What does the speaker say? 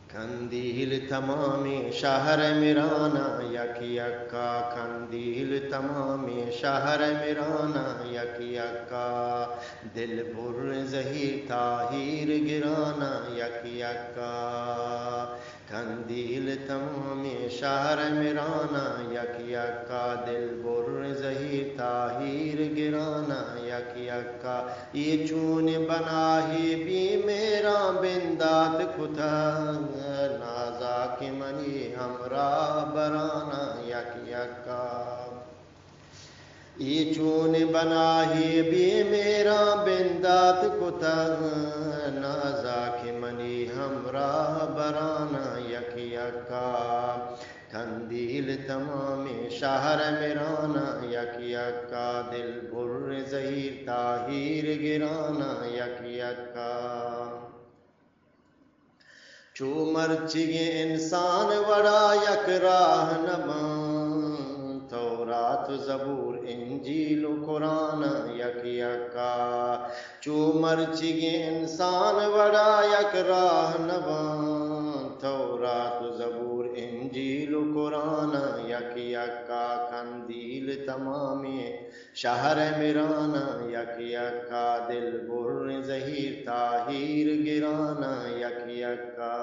कंदील तमामे शहर मिराना यक यक्का, कंदील तमामे शहर मिराना यक यक्का, दिल बुर्र ज़हीर ताहीर गिराना यक यक्का। कंदील तमामे शहर मिराना यक यक्का, दिल बुर्र ज़हीर ताहीर गिराना यक यक्का। ये चून बना ही भी मेरा बिंदात खुदा, नाजा की मनी हमरा बराना यक यक्का। ये चून बना ही भी मेरा बिंदात खुदा, नाजा की मनी हमरा बराना यक यक्का। कंदील तमामे शहर मिराना यक यक्का, दिल बुर्र ज़हीर ताहीर गिराना यक यक्का। चो मर्चिगे इंसान वड़ा यक राह नबां, तौरात ज़बूर इंजील कुरान यक यक्का। चो मर्चिगे इंसान वड़ा यक राह नबां, तौरात ज़बूर इंजील कुरान यक यक्का। कंदील तमामे शहर मिराना यक यक्का, दिल बुर्र ज़हीर ताहीर गिराना यक यक्का।